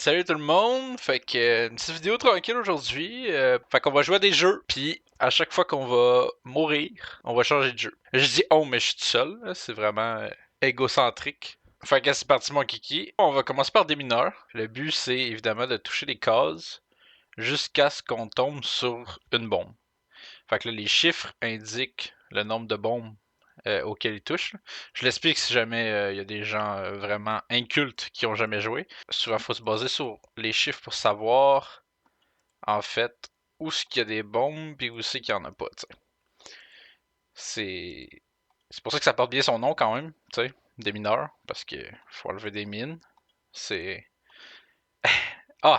Salut tout le monde, fait que une petite vidéo tranquille aujourd'hui, fait qu'on va jouer à des jeux, puis à chaque fois qu'on va mourir, on va changer de jeu. Je dis oh mais je suis tout seul, là, c'est vraiment égocentrique. Fait que c'est parti mon kiki. On va commencer par des mineurs. Le but c'est évidemment de toucher les cases jusqu'à ce qu'on tombe sur une bombe. Fait que là les chiffres indiquent le nombre de bombes auquel il touche. Je l'explique si jamais il y a des gens vraiment incultes qui ont jamais joué. Souvent, il faut se baser sur les chiffres pour savoir, en fait, où est-ce qu'il y a des bombes puis où c'est qu'il n'y en a pas. T'sais. C'est c'est pour ça que ça porte bien son nom quand même, tu sais, des mineurs, parce que faut enlever des mines. C'est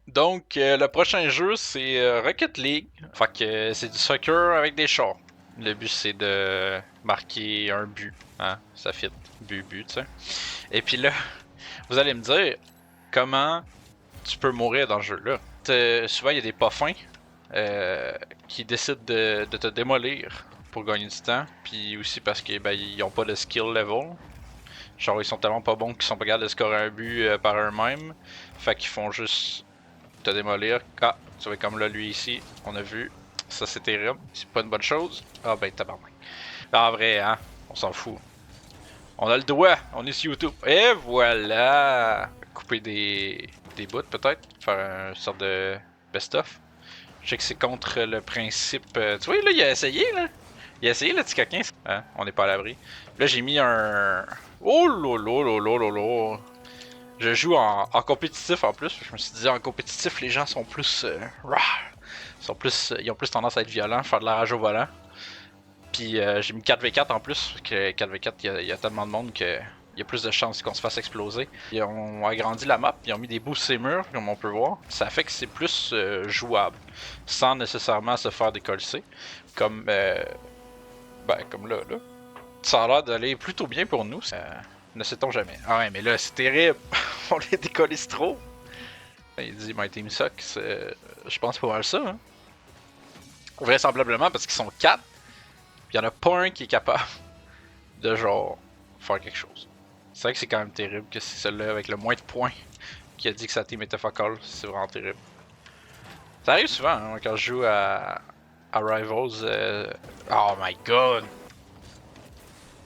donc le prochain jeu c'est Rocket League. Fait que c'est du soccer avec des chars. Le but c'est de marquer un but, hein, ça fit, but, tu sais. Et puis là, vous allez me dire comment tu peux mourir dans ce jeu-là. Souvent il y a des pas fins qui décident de te démolir pour gagner du temps, puis aussi parce que ben, ils ont pas de skill level. Genre ils sont tellement pas bons qu'ils sont pas capables de scorer un but par eux-mêmes. Fait qu'ils font juste te démolir. Ah, tu vois comme là lui ici, on a vu. Ça c'est terrible, c'est pas une bonne chose. Ah ben tabarnak. En vrai, hein, on s'en fout. On a le doigt, on est sur YouTube. Et voilà! Couper des bouts peut-être, faire une sorte de best-of. Je sais que c'est contre le principe. Tu vois, là, il a essayé, là. Il a essayé le petit coquin. Hein? On n'est pas à l'abri. Là, j'ai mis un. Oh lolo lolo lolo. Je joue en compétitif en plus. Je me suis dit, en compétitif, les gens sont plus. Ils ont plus tendance à être violents, faire de la rage au volant. Puis j'ai mis 4v4 en plus, que 4v4, il y a tellement de monde que il y a plus de chances qu'on se fasse exploser. Ils ont agrandi la map, ils ont mis des boosts ces murs, comme on peut voir. Ça fait que c'est plus jouable, sans nécessairement se faire décoller. Comme, comme là. Ça a l'air d'aller plutôt bien pour nous, ne sait-on jamais. Ah ouais, mais là, c'est terrible. On les décolle trop. Il dit My Team Sucks. Je pense pas mal ça. Hein. Vraisemblablement parce qu'ils sont 4. Pis y'en a pas un qui est capable de genre faire quelque chose. C'est vrai que c'est quand même terrible que c'est celui-là avec le moins de points qui a dit que sa team était focal. C'est vraiment terrible. Ça arrive souvent hein, quand je joue à Rivals. Oh my god!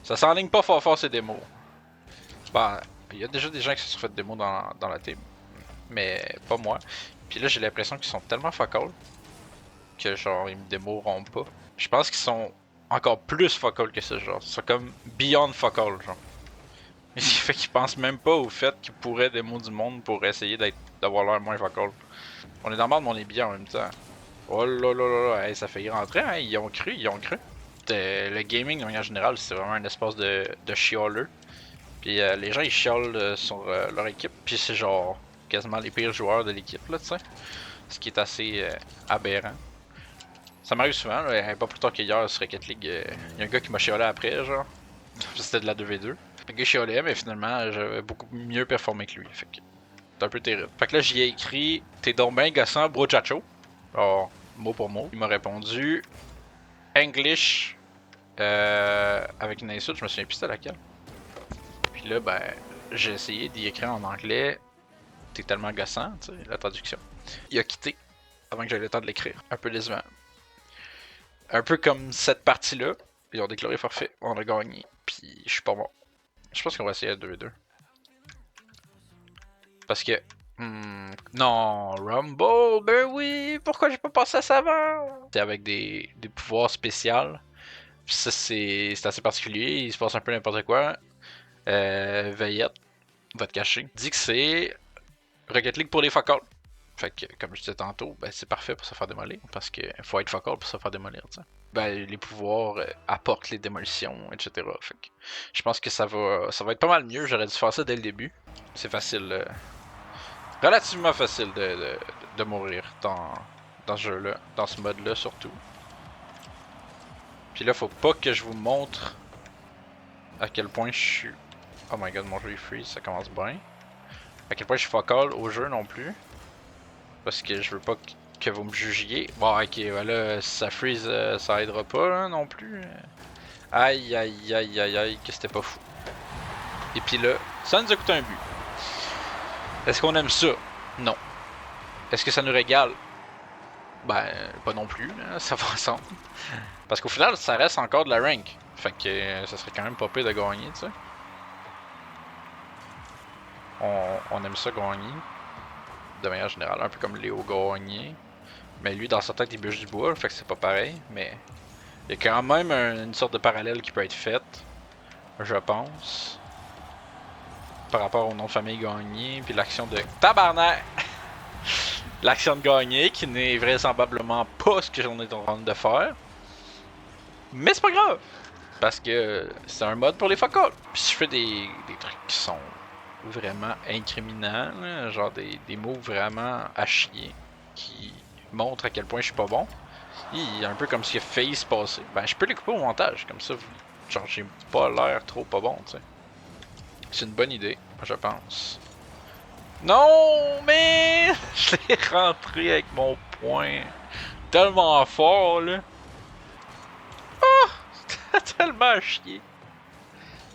Ça s'enligne pas fort ces démos. Bah, il y a déjà des gens qui se sont fait démos dans la team. Mais pas moi. Puis là j'ai l'impression qu'ils sont tellement focal que genre ils me démouront pas. Je pense qu'ils sont encore plus focal que ça, genre. C'est comme beyond focal, genre. Il fait qu'ils pensent même pas au fait qu'ils pourraient démo du monde pour essayer d'avoir l'air moins focal. On est dans le monde, mais on est bien en même temps. Oh là là là là, hey, ça fait y rentrer, hein, ils ont cru. Le gaming, de manière générale, c'est vraiment un espace de chialeux. Puis les gens, ils chialent sur leur équipe, puis c'est genre quasiment les pires joueurs de l'équipe, là, tu sais. Ce qui est assez aberrant. Ça m'arrive souvent, là, pas plus tard qu'hier sur Rocket League, y a un gars qui m'a chialé après, genre. C'était de la 2v2. Le gars chialait, mais finalement, j'avais beaucoup mieux performé que lui. Fait que c'est un peu terrible. Fait que là, j'y ai écrit T'es donc ben gossant, brochacho. Alors, mot pour mot. Il m'a répondu English avec une insulte, je me souviens plus c'était laquelle. Puis là, ben, j'ai essayé d'y écrire en anglais T'es tellement gossant, tu sais, la traduction. Il a quitté avant que j'aie le temps de l'écrire. Un peu décevant. Un peu comme cette partie-là. Ils ont déclaré forfait, on a gagné. Puis je suis pas mort. Je pense qu'on va essayer à 2v2. Parce que. Non, Rumble, ben oui, pourquoi j'ai pas pensé à ça avant? C'est avec des pouvoirs spéciaux. Puis ça, c'est assez particulier, il se passe un peu n'importe quoi. Veillette, va te cacher. Dit que c'est Rocket League pour les focals. Fait que, comme je disais tantôt, ben, c'est parfait pour se faire démolir. Parce qu'il faut être focal pour se faire démolir, tu sais. Ben, les pouvoirs apportent les démolitions, etc. Fait que je pense que ça va être pas mal mieux. J'aurais dû faire ça dès le début. C'est facile. Relativement facile de mourir dans ce jeu-là. Dans ce mode-là, surtout. Puis là, faut pas que je vous montre à quel point je suis... Oh my god, mon jeu est freeze, ça commence bien. À quel point je suis focal au jeu non plus. Parce que je veux pas que vous me jugiez. Bon, ok, voilà, si ça freeze, ça aidera pas là, non plus. Aïe, aïe, aïe, aïe, aïe, que c'était pas fou. Et puis là, ça nous a coûté un but. Est-ce qu'on aime ça? Non. Est-ce que ça nous régale? Ben, pas non plus, là, ça va ensemble. Parce qu'au final, ça reste encore de la rank. Fait que ça serait quand même pas pire de gagner, tu sais. On aime ça gagner. De manière générale, un peu comme Léo gagner. Mais lui, dans sa tête, il bûche du bois, fait que c'est pas pareil. Mais il y a quand même une sorte de parallèle qui peut être faite, je pense. Par rapport au nom de famille gagné, puis l'action de tabarnak! L'action de gagner, qui n'est vraisemblablement pas ce que j'en ai en train de faire. Mais c'est pas grave! Parce que c'est un mode pour les fuck all. Puis si je fais des trucs qui sont vraiment incriminants, là, genre des moves vraiment à chier, qui montrent à quel point je suis pas bon, il y a un peu comme ce qui a failli se passer. Ben, je peux les couper au montage, comme ça, genre, j'ai pas l'air trop pas bon, tu sais. C'est une bonne idée, je pense. Non, mais je l'ai rentré avec mon poing tellement fort, là. Ah! C'était tellement à chier.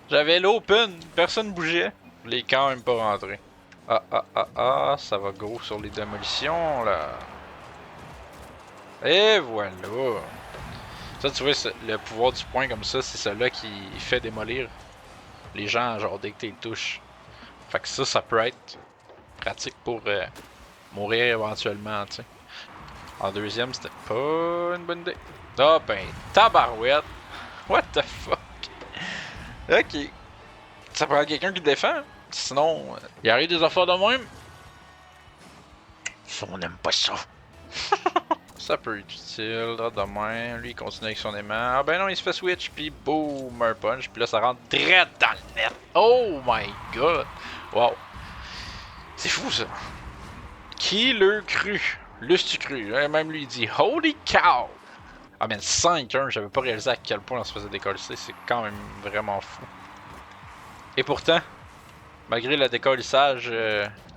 J'avais l'open, personne bougeait. Je l'ai quand même pas rentré. Ah, ça va gros sur les démolitions, là. Et voilà. Ça, tu vois, le pouvoir du point comme ça, c'est celui-là qui fait démolir les gens, genre, dès que tu les touches. Fait que ça peut être pratique pour mourir éventuellement, tu sais. En deuxième, c'était pas une bonne idée. Ah ben, tabarouette! What the fuck? Ok. Ça prend quelqu'un qui défend. Sinon, il arrive des affaires de même. Ça, on n'aime pas ça. Ça peut être utile, là, demain. Lui, il continue avec son aimant. Ah ben non, il se fait switch, puis boom, un punch. Puis là, ça rentre direct dans le net. Oh my god! Wow. C'est fou, ça. Qui le cru? L'eus-tu cru? Même lui, il dit Holy cow! Ah, mais 5-1, j'avais pas réalisé à quel point on se faisait décoller. C'est quand même vraiment fou. Et pourtant, malgré le décollissage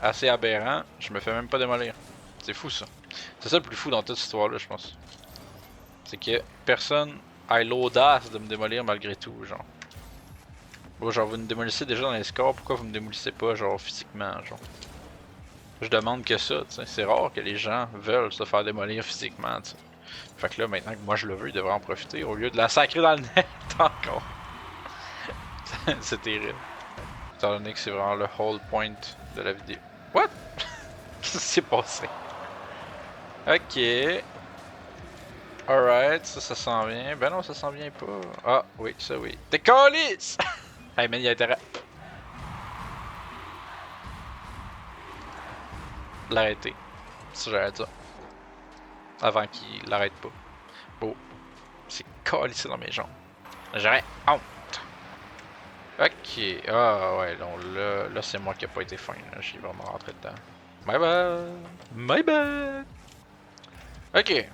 assez aberrant, je me fais même pas démolir. C'est fou, ça. C'est ça le plus fou dans toute cette histoire-là, je pense. C'est que personne a l'audace de me démolir malgré tout, genre. Bon, genre, vous me démolissez déjà dans les scores, pourquoi vous me démolissez pas, genre, physiquement, genre? Je demande que ça, tu sais. C'est rare que les gens veulent se faire démolir physiquement, tu sais. Fait que là, maintenant que moi je le veux, il devrait en profiter au lieu de la sacrer dans le net encore. C'est terrible. Étant donné que c'est vraiment le whole point de la vidéo. What? Qu'est-ce qui s'est passé? Ok. Alright, ça s'en vient. Ben non, ça s'en vient pas. Ah, oui, ça oui. T'es calice! Hey man, il y a intérêt. L'arrêter. Si j'allais dire. Avant qu'il l'arrête pas. Oh. C'est calissé dans mes jambes. J'aurais honte. Ok. Ah ouais, donc là c'est moi qui a pas été fin. J'ai vraiment rentré dedans. My bad. My bad. Ok.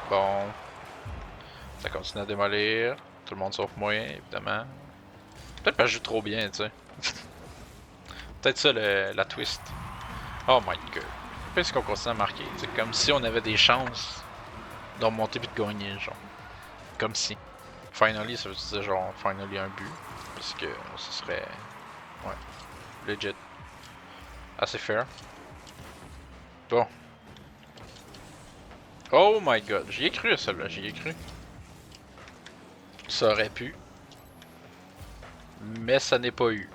Bon. Ça continue à démolir. Tout le monde sauf moi, évidemment. Peut-être que je joue trop bien, tu sais. Peut-être ça la twist. Oh my god. Qu'est-ce qu'on continue à marquer? C'est comme si on avait des chances de remonter puis de gagner, genre. Comme si. Finally, ça veut dire genre, finally un but. Parce que ce serait. Ouais. Legit. Assez fair. Bon. Oh my god. J'y ai cru à celle-là, j'y ai cru. Ça aurait pu. Mais ça n'est pas eu.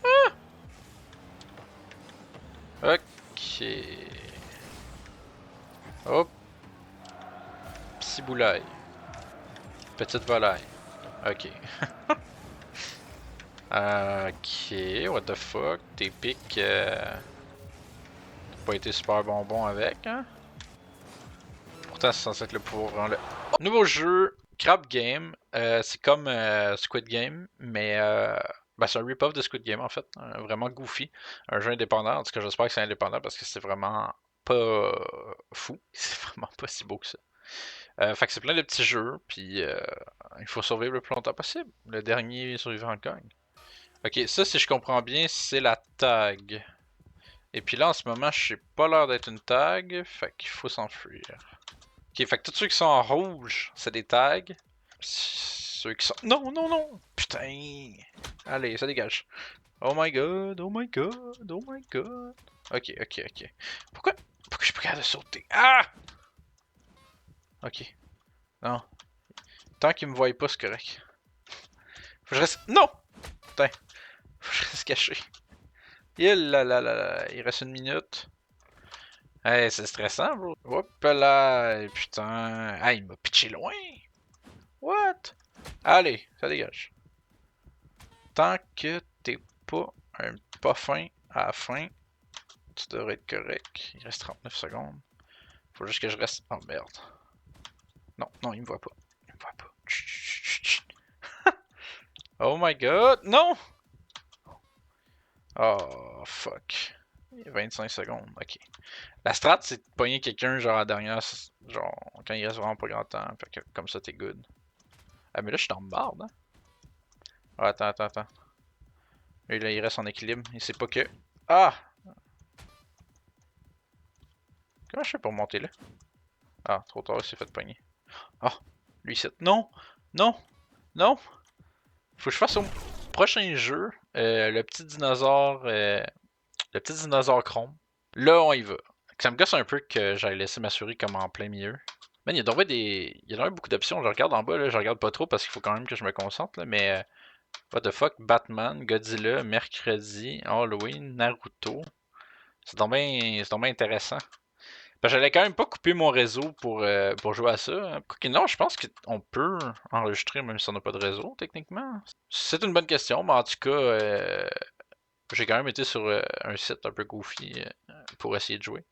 Ah! Ok. Hop. Ciboulaille. Petite volaille. Ok. Ok, what the fuck. Tes pics. Pas été super bonbon avec, hein? Pourtant, c'est censé être le pouvoir. Nouveau jeu, Crab Game. C'est comme Squid Game, mais ben, c'est un rip-off de Squid Game en fait. Vraiment goofy. Un jeu indépendant. En tout cas, j'espère que c'est indépendant parce que c'est vraiment pas fou. C'est vraiment pas si beau que ça. Fait que c'est plein de petits jeux, puis il faut survivre le plus longtemps possible. Le dernier survivant gagne. Ok, ça, si je comprends bien, c'est la tag. Et puis là, en ce moment, je sais pas l'air d'être une tag, fait qu'il faut s'enfuir. Ok, fait que tous ceux qui sont en rouge, c'est des tags. Ceux qui sont... Non, non, non! Putain! Allez, ça dégage. Oh my god, oh my god, oh my god. Ok, ok, ok. Pourquoi je suis pas capable de sauter? Ah! Ok, non. Tant qu'il me voit pas, c'est correct. Faut que je reste. Non! Putain, faut que je reste caché. Il reste une minute. Hey, c'est stressant, bro. Hop là, putain. Ah, il m'a pitché loin. What? Allez, ça dégage. Tant que t'es pas un pas fin à la fin, tu devrais être correct. Il reste 39 secondes. Faut juste que je reste. Oh merde. Non, non, il me voit pas. Il me voit pas. Chut, chut, chut. Oh my god, non! Oh fuck. Il y a 25 secondes, ok. La strat, c'est de pogner quelqu'un genre à la dernière, genre quand il reste vraiment pas grand temps, fait que comme ça t'es good. Ah mais là je suis dans le marde, hein? Ah, attends, attends, attends. Et là il reste en équilibre, il sait pas que. Ah! Comment je fais pour monter là? Ah, trop tard, il s'est fait pogner. Ah! Lui c'est. Non! Non! Non! Faut que je fasse au prochain jeu le petit dinosaure. Le petit dinosaure chrome. Là on y va. Ça me gosse un peu que j'aille laisser ma souris comme en plein milieu. Man, il y a donc des. Il y a donc beaucoup d'options. Je regarde en bas, là, je regarde pas trop parce qu'il faut quand même que je me concentre, là, mais. What the fuck, Batman, Godzilla, mercredi, Halloween, Naruto. C'est donc bien intéressant. Ben, j'allais quand même pas couper mon réseau pour jouer à ça. Hein. Quoique non, je pense qu'on peut enregistrer même si on n'a pas de réseau, techniquement. C'est une bonne question, mais en tout cas, j'ai quand même été sur un site un peu goofy pour essayer de jouer.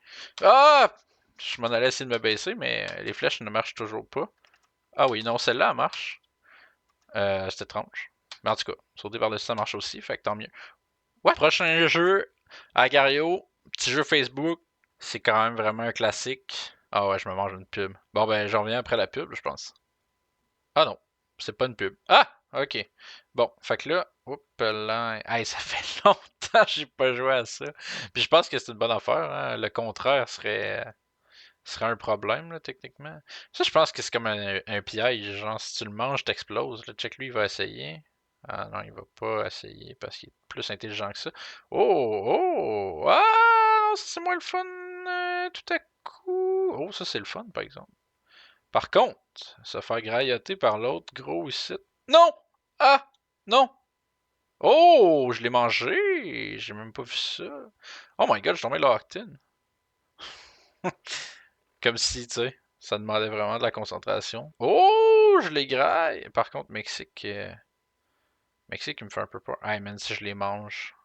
Ah! Je m'en allais essayer de me baisser, mais les flèches ne marchent toujours pas. Ah oui, non, celle-là, elle marche. C'est étrange. Mais en tout cas, sauter par dessus ça marche aussi, fait que tant mieux. Ouais, prochain jeu, Agario, petit jeu Facebook. C'est quand même vraiment un classique. Ah ouais, je me mange une pub. Bon ben, j'en reviens après la pub, je pense. Ah non, c'est pas une pub. Ah! Ok. Bon, fait que là, oups là, hey, ça fait longtemps que j'ai pas joué à ça. Puis je pense que c'est une bonne affaire, hein. Le contraire serait un problème, là, techniquement. Ça, je pense que c'est comme un piège. Genre, si tu le manges, t'exploses. Le check, lui, il va essayer. Ah non, il va pas essayer parce qu'il est plus intelligent que ça. Oh, oh! Ah! Ça, c'est moins le fun tout à coup. Oh, ça, c'est le fun, par exemple. Par contre, se faire graillater par l'autre gros ici. Non! Ah! Non! Oh! Je l'ai mangé! J'ai même pas vu ça. Oh my god, je tombé locked in. Comme si, tu sais, ça demandait vraiment de la concentration. Oh, je les graille. Par contre, Mexique, Mexique, il me fait un peu peur. Hey man, si je les mange,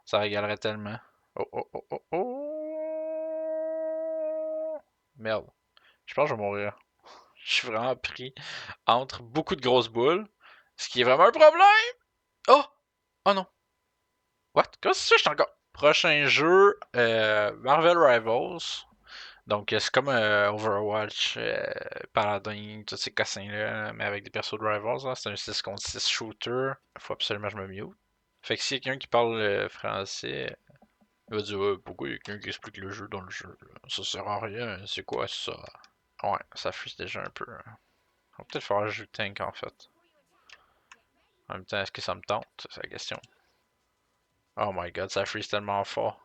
ça régalerait tellement. Oh, oh, oh, oh, oh. Merde. Je pense que je vais mourir. Je suis vraiment pris entre beaucoup de grosses boules. Ce qui est vraiment un problème. Oh! Oh non. What? Comment c'est ça, je suis encore. Prochain jeu, Marvel Rivals. Donc, c'est comme Overwatch, Paladin, tous ces cassins-là, mais avec des persos de Rivals. Hein. C'est un 6 contre 6 shooter. Faut absolument que je me mute. Fait que s'il y a quelqu'un qui parle français, il va dire pourquoi il y a quelqu'un qui explique le jeu dans le jeu là? Ça sert à rien, c'est quoi ça? Ouais, ça fuse déjà un peu. Hein. On va peut-être faire jouer tank en fait. En même temps, est-ce que ça me tente? C'est la question. Oh my god, ça freeze tellement fort.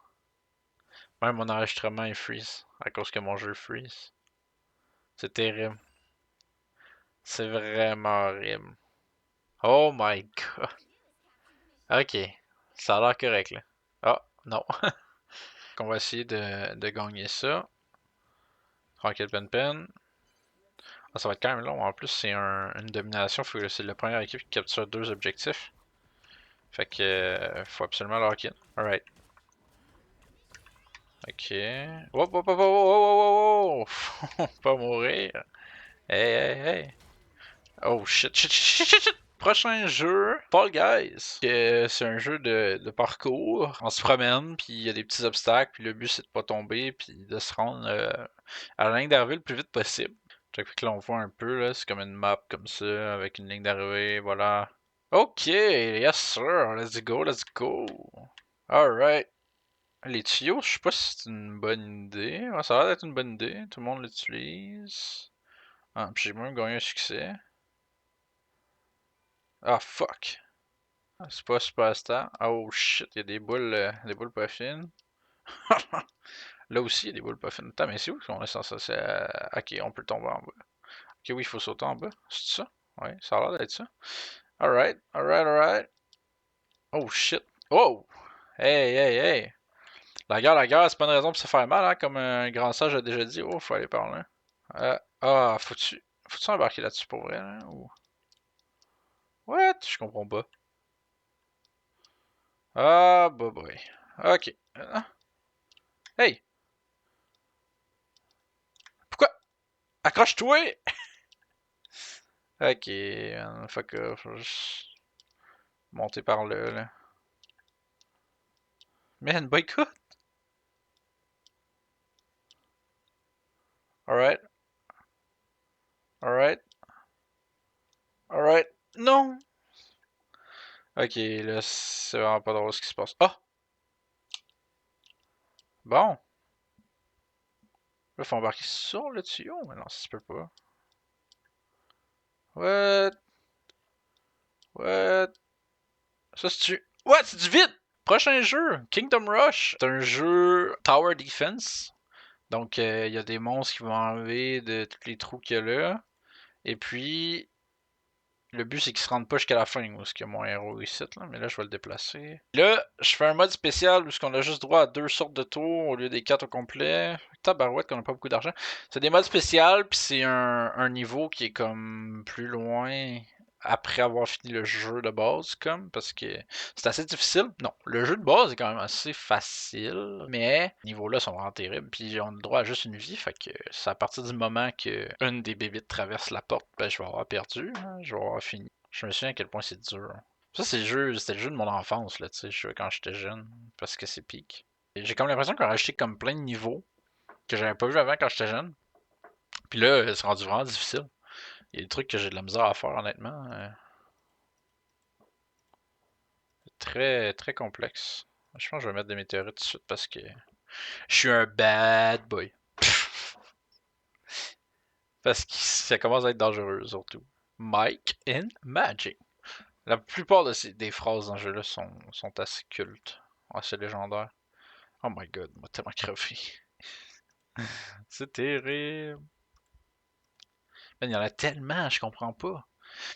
Même mon enregistrement il freeze à cause que mon jeu freeze. C'est terrible. C'est vraiment horrible. Oh my god. Ok. Ça a l'air correct là. Ah, non. On va essayer de gagner ça. Tranquille pen. Ah, ça va être quand même long. En plus, c'est une domination. C'est la première équipe qui capture deux objectifs. Fait que faut absolument lock in. Alright. Ok. Hop, hop, hop, hop, hop, hop, hop, hop. Pas mourir. Hey, hey, hey. Oh shit, shit, shit, shit, shit. Prochain jeu, Fall Guys. C'est un jeu de parcours. On se promène, puis il y a des petits obstacles, puis le but c'est de pas tomber, puis de se rendre à la ligne d'arrivée le plus vite possible. Fait que là on voit un peu, là, c'est comme une map comme ça, avec une ligne d'arrivée, voilà. Ok, yes sir, let's go, let's go. Alright. Les tuyaux, je sais pas si c'est une bonne idée. Ouais, ça a l'air d'être une bonne idée, tout le monde l'utilise. Ah, puis j'ai même gagné un succès. Ah, fuck. C'est pas super stable. Oh shit, il y a des boules pas fines. Là aussi, il y a des boules pas fines. Attends, mais c'est où qu'on est censé... Ok, on peut tomber en bas. Ok, oui, il faut sauter en bas. C'est ça? Ouais, ça a l'air d'être ça. Alright, alright, alright. Oh shit. Oh! Hey, hey, hey! La guerre, c'est pas une raison pour se faire mal, hein, comme un grand sage a déjà dit. Oh, faut aller par là. Faut-tu embarquer là-dessus pour vrai, là, ou... What? Je comprends pas. Ah, bah boy. Ok. Hey! Pourquoi? Accroche-toi! Ok, fuck off. Faut juste monter par là, là. Man, boycott! Alright, alright, alright. Non! Ok, là, c'est vraiment pas drôle ce qui se passe. Ah! Bon. Là, faut embarquer sur le tuyau. Mais non, ça se peut pas. What? What? Ça, c'est-tu... What? C'est du vide! Prochain jeu, Kingdom Rush. C'est un jeu Tower Defense. Donc, il y a des monstres qui vont enlever de tous les trous qu'il y a là. Et puis, le but, c'est qu'il se rende pas jusqu'à la fin, où est-ce qu'il y a mon héros ici, là. Mais là, je vais le déplacer. Là, je fais un mode spécial où est-ce qu'on a juste droit à 2 sortes de tours au lieu des 4 au complet. Tabarouette qu'on a pas beaucoup d'argent. C'est des modes spéciaux, puis c'est un niveau qui est comme plus loin après avoir fini le jeu de base, comme, parce que c'est assez difficile. Non, le jeu de base est quand même assez facile, mais les niveaux-là sont vraiment terribles, puis on a le droit à juste une vie, fait que c'est à partir du moment que une des bébites traverse la porte, ben je vais avoir perdu, hein, je vais avoir fini. Je me souviens à quel point c'est dur. Ça, c'était le jeu de mon enfance, là, tu sais, quand j'étais jeune, parce que c'est peak. J'ai comme l'impression qu'on a rajouté comme plein de niveaux que j'avais pas vu avant quand j'étais jeune. Puis là, c'est rendu vraiment difficile. Il y a des trucs que j'ai de la misère à faire, honnêtement. Très, très complexe. Je pense que je vais mettre des météorites tout de suite parce que je suis un bad boy. Parce que ça commence à être dangereux, surtout. Mike and Magic. La plupart des phrases dans ce jeu-là sont assez cultes, assez légendaires. Oh my god, m'a tellement crevé. C'est terrible. Il y en a tellement, je comprends pas.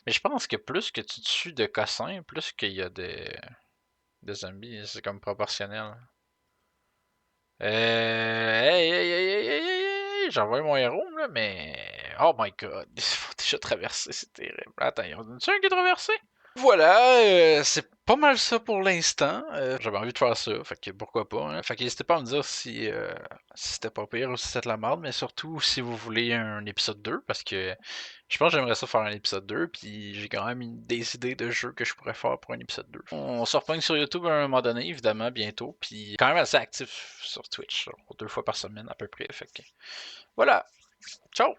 Mais je pense que plus que tu tues de cossins, plus qu'il y a de zombies, c'est comme proportionnel. Hey, hey, hey, hey, hey, hey, j'envoie mon héros, là, mais... Oh my god, il faut déjà traverser, c'est terrible. Attends, il y en a un qui est traversé? Voilà, c'est pas mal ça pour l'instant. J'avais envie de faire ça, fait que pourquoi pas. Hein. Fait que n'hésitez pas à me dire si c'était pas pire ou si c'était de la merde, mais surtout si vous voulez un épisode 2, parce que je pense que j'aimerais ça faire un épisode 2, puis j'ai quand même des idées de jeux que je pourrais faire pour un épisode 2. On se repogne sur YouTube à un moment donné, évidemment, bientôt, puis quand même assez actif sur Twitch, 2 fois par semaine à peu près, fait que voilà, ciao!